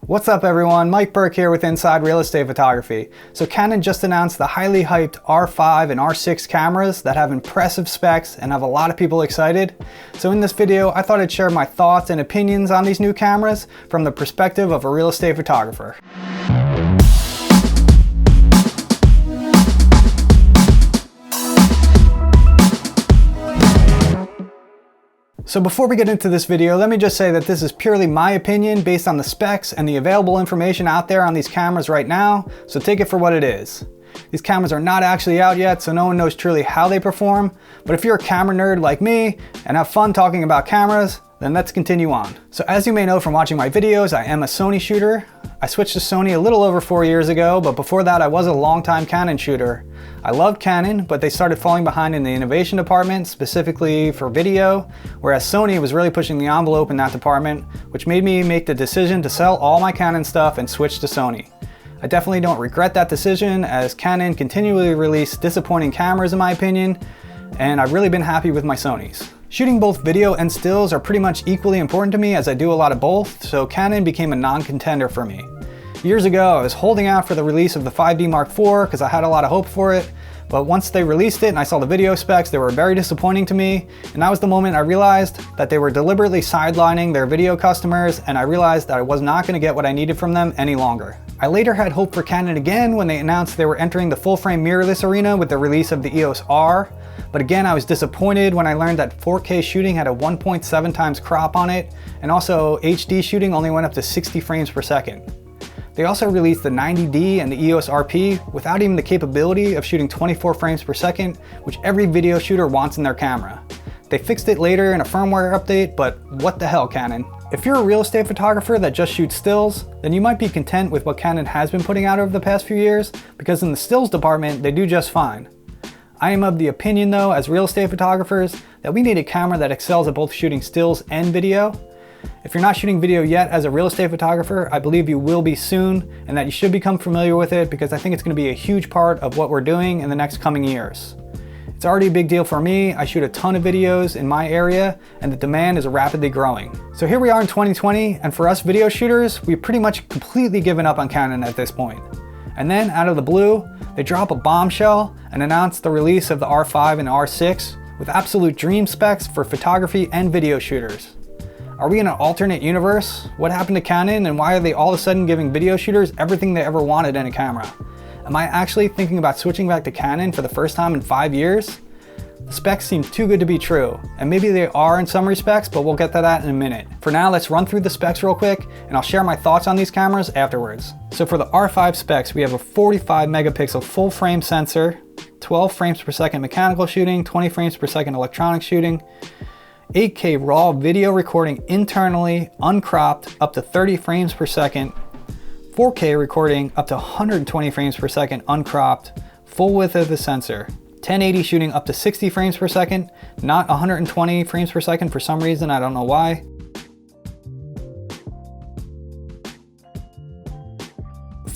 What's up everyone, Mike Burke here with Inside Real Estate Photography. So Canon just announced the highly hyped R5 and R6 cameras that have impressive specs and have a lot of people excited. So in this video, I thought I'd share my thoughts and opinions on these new cameras from the perspective of a real estate photographer. So before we get into this video, let me just say that this is purely my opinion based on the specs and the available information out there on these cameras right now, so take it for what it is. These cameras are not actually out yet, so no one knows truly how they perform, but if you're a camera nerd like me and have fun talking about cameras, then let's continue on. So as you may know from watching my videos, I am a Sony shooter. I switched to Sony a little over 4 years ago, but before that I was a longtime Canon shooter. I loved Canon, but they started falling behind in the innovation department, specifically for video, whereas Sony was really pushing the envelope in that department, which made me make the decision to sell all my Canon stuff and switch to Sony. I definitely don't regret that decision, as Canon continually released disappointing cameras in my opinion, and I've really been happy with my Sonys. Shooting both video and stills are pretty much equally important to me, as I do a lot of both, so Canon became a non-contender for me. Years ago, I was holding out for the release of the 5D Mark IV because I had a lot of hope for it, but once they released it and I saw the video specs, they were very disappointing to me, and that was the moment I realized that they were deliberately sidelining their video customers, and I realized that I was not going to get what I needed from them any longer. I later had hope for Canon again when they announced they were entering the full-frame mirrorless arena with the release of the EOS R, but again I was disappointed when I learned that 4K shooting had a 1.7 times crop on it, and also HD shooting only went up to 60 frames per second. They also released the 90D and the EOS RP without even the capability of shooting 24 frames per second, which every video shooter wants in their camera. They fixed it later in a firmware update, but what the hell, Canon? If you're a real estate photographer that just shoots stills, then you might be content with what Canon has been putting out over the past few years, because in the stills department, they do just fine. I am of the opinion though, as real estate photographers, that we need a camera that excels at both shooting stills and video. If you're not shooting video yet as a real estate photographer, I believe you will be soon, and that you should become familiar with it, because I think it's going to be a huge part of what we're doing in the next coming years. It's already a big deal for me. I shoot a ton of videos in my area, and the demand is rapidly growing. So here we are in 2020, and for us video shooters, we've pretty much completely given up on Canon at this point. And then out of the blue, they drop a bombshell and announce the release of the R5 and R6 with absolute dream specs for photography and video shooters. Are we in an alternate universe? What happened to Canon, and why are they all of a sudden giving video shooters everything they ever wanted in a camera? Am I actually thinking about switching back to Canon for the first time in 5 years? The specs seem too good to be true, and maybe they are in some respects, but we'll get to that in a minute. For now, let's run through the specs real quick, and I'll share my thoughts on these cameras afterwards. So for the R5 specs, we have a 45 megapixel full frame sensor, 12 frames per second mechanical shooting, 20 frames per second electronic shooting, 8K raw video recording internally, uncropped, up to 30 frames per second, 4K recording up to 120 frames per second uncropped, full width of the sensor, 1080 shooting up to 60 frames per second, not 120 frames per second for some reason, I don't know why.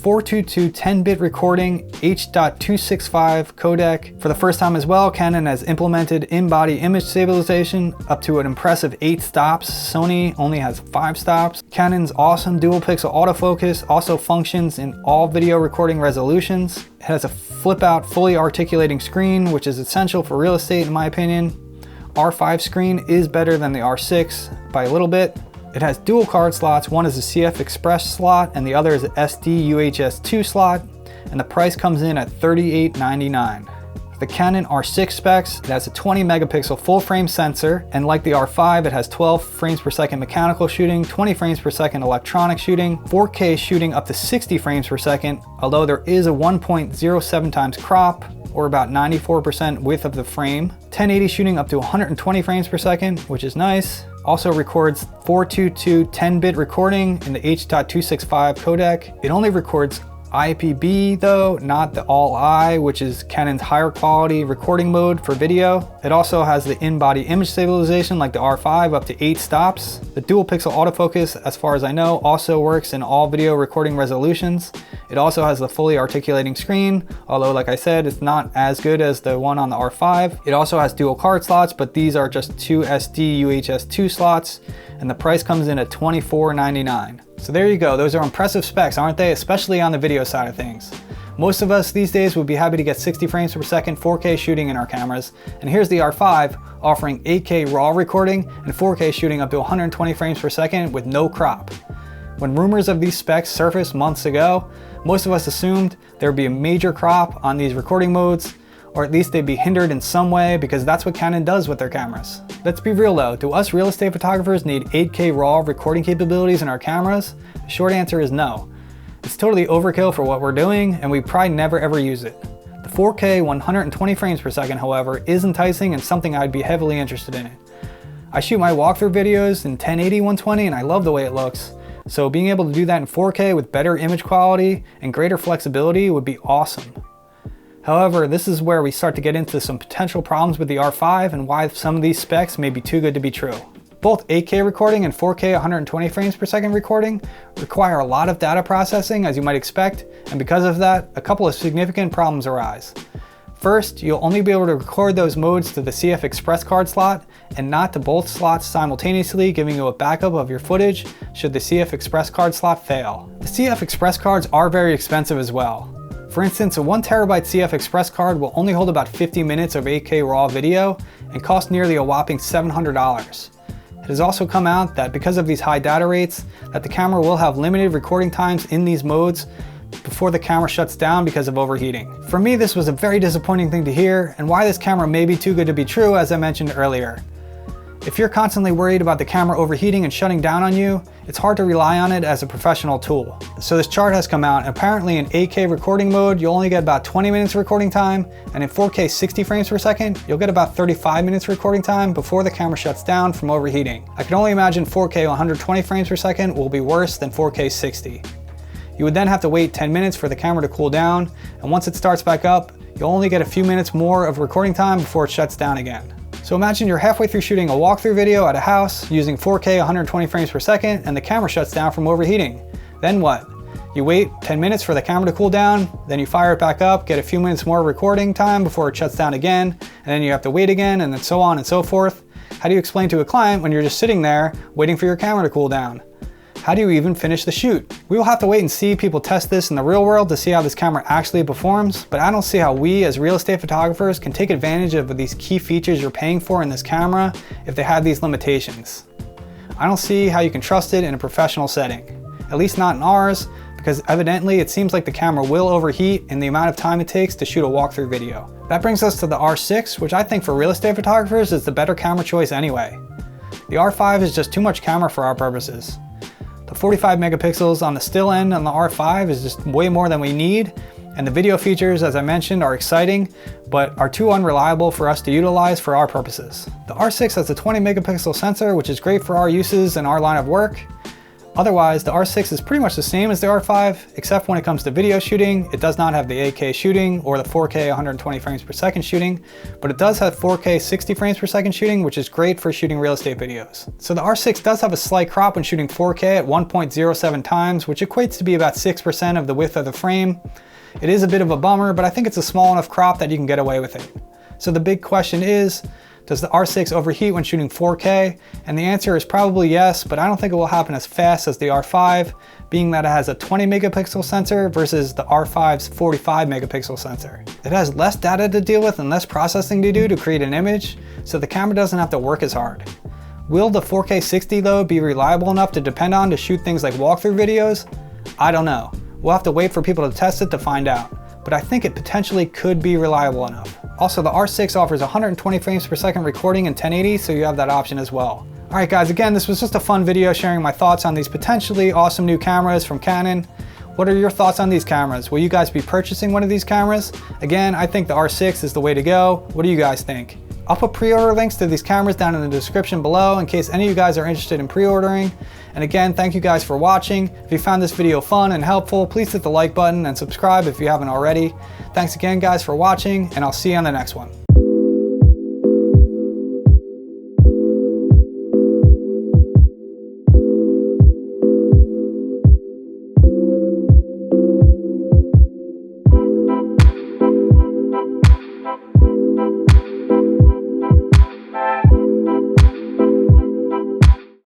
422 10-bit recording, H.265 codec. For the first time as well, Canon has implemented in-body image stabilization up to an impressive 8 stops. Sony only has 5 stops. Canon's awesome dual pixel autofocus also functions in all video recording resolutions. It has a flip out fully articulating screen, which is essential for real estate in my opinion. R5 screen is better than the R6 by a little bit. It has dual card slots, one is a CF Express slot and the other is an SD UHS 2 slot, and the price comes in at $38.99. The Canon R6 specs, it has a 20 megapixel full frame sensor, and like the R5, it has 12 frames per second mechanical shooting, 20 frames per second electronic shooting, 4K shooting up to 60 frames per second, although there is a 1.07 times crop, or about 94% width of the frame, 1080 shooting up to 120 frames per second, which is nice. Also records 422 10-bit recording in the H.265 codec. It only records IPB though, not the All-I, which is Canon's higher quality recording mode for video. It also has the in-body image stabilization like the R5 up to 8 stops. The dual pixel autofocus, as far as I know, also works in all video recording resolutions. It also has the fully articulating screen, although like I said, it's not as good as the one on the R5. It also has dual card slots, but these are just two SD UHS 2 slots. and the price comes in at $24.99. So there you go, those are impressive specs, aren't they? Especially on the video side of things. Most of us these days would be happy to get 60 frames per second 4K shooting in our cameras, and here's the R5 offering 8K RAW recording and 4K shooting up to 120 frames per second with no crop. When rumors of these specs surfaced months ago, most of us assumed there would be a major crop on these recording modes, or at least they'd be hindered in some way because that's what Canon does with their cameras. Let's be real though, do us real estate photographers need 8K RAW recording capabilities in our cameras? The short answer is no. It's totally overkill for what we're doing, and we probably never ever use it. The 4K 120 frames per second, however, is enticing and something I'd be heavily interested in. I shoot my walkthrough videos in 1080 120 and I love the way it looks, so being able to do that in 4K with better image quality and greater flexibility would be awesome. However, this is where we start to get into some potential problems with the R5 and why some of these specs may be too good to be true. Both 8K recording and 4K 120 frames per second recording require a lot of data processing, as you might expect, and because of that, a couple of significant problems arise. First, you'll only be able to record those modes to the CF Express card slot and not to both slots simultaneously, giving you a backup of your footage should the CF Express card slot fail. The CF Express cards are very expensive as well. For instance, a 1TB CF Express card will only hold about 50 minutes of 8K RAW video and cost nearly a whopping $700. It has also come out that because of these high data rates, that the camera will have limited recording times in these modes before the camera shuts down because of overheating. For me, this was a very disappointing thing to hear, and why this camera may be too good to be true, as I mentioned earlier. If you're constantly worried about the camera overheating and shutting down on you, it's hard to rely on it as a professional tool. So this chart has come out, and apparently in 8K recording mode, you'll only get about 20 minutes recording time, and in 4K 60 frames per second, you'll get about 35 minutes recording time before the camera shuts down from overheating. I can only imagine 4K 120 frames per second will be worse than 4K 60. You would then have to wait 10 minutes for the camera to cool down, and once it starts back up, you'll only get a few minutes more of recording time before it shuts down again. So imagine you're halfway through shooting a walkthrough video at a house using 4K 120 frames per second and the camera shuts down from overheating. Then what? You wait 10 minutes for the camera to cool down, then you fire it back up, get a few minutes more recording time before it shuts down again, and then you have to wait again, and then so on and so forth. How do you explain to a client when you're just sitting there waiting for your camera to cool down? How do you even finish the shoot? We will have to wait and see people test this in the real world to see how this camera actually performs, but I don't see how we as real estate photographers can take advantage of these key features you're paying for in this camera if they have these limitations. I don't see how you can trust it in a professional setting, at least not in ours, because evidently it seems like the camera will overheat in the amount of time it takes to shoot a walkthrough video. That brings us to the R6, which I think for real estate photographers is the better camera choice anyway. The R5 is just too much camera for our purposes. The 45 megapixels on the still end on the R5 is just way more than we need, and the video features, as I mentioned, are exciting, but are too unreliable for us to utilize for our purposes. The R6 has a 20 megapixel sensor, which is great for our uses and our line of work. Otherwise, the R6 is pretty much the same as the R5, except when it comes to video shooting, it does not have the 8K shooting or the 4K 120 frames per second shooting, but it does have 4K 60 frames per second shooting, which is great for shooting real estate videos. So the R6 does have a slight crop when shooting 4K at 1.07 times, which equates to be about 6% of the width of the frame. It is a bit of a bummer, but I think it's a small enough crop that you can get away with it. So the big question is, does the R6 overheat when shooting 4K? And the answer is probably yes, but I don't think it will happen as fast as the R5, being that it has a 20 megapixel sensor versus the R5's 45 megapixel sensor. It has less data to deal with and less processing to do to create an image, so the camera doesn't have to work as hard. Will the 4K 60 though be reliable enough to depend on to shoot things like walkthrough videos? I don't know. We'll have to wait for people to test it to find out, but I think it potentially could be reliable enough. Also, the R6 offers 120 frames per second recording in 1080, so you have that option as well. Alright guys, again, this was just a fun video sharing my thoughts on these potentially awesome new cameras from Canon. What are your thoughts on these cameras? Will you guys be purchasing one of these cameras? Again, I think the R6 is the way to go. What do you guys think? I'll put pre-order links to these cameras down in the description below in case any of you guys are interested in pre-ordering. And again, thank you guys for watching. If you found this video fun and helpful, please hit the like button and subscribe if you haven't already. Thanks again guys for watching, and I'll see you on the next one.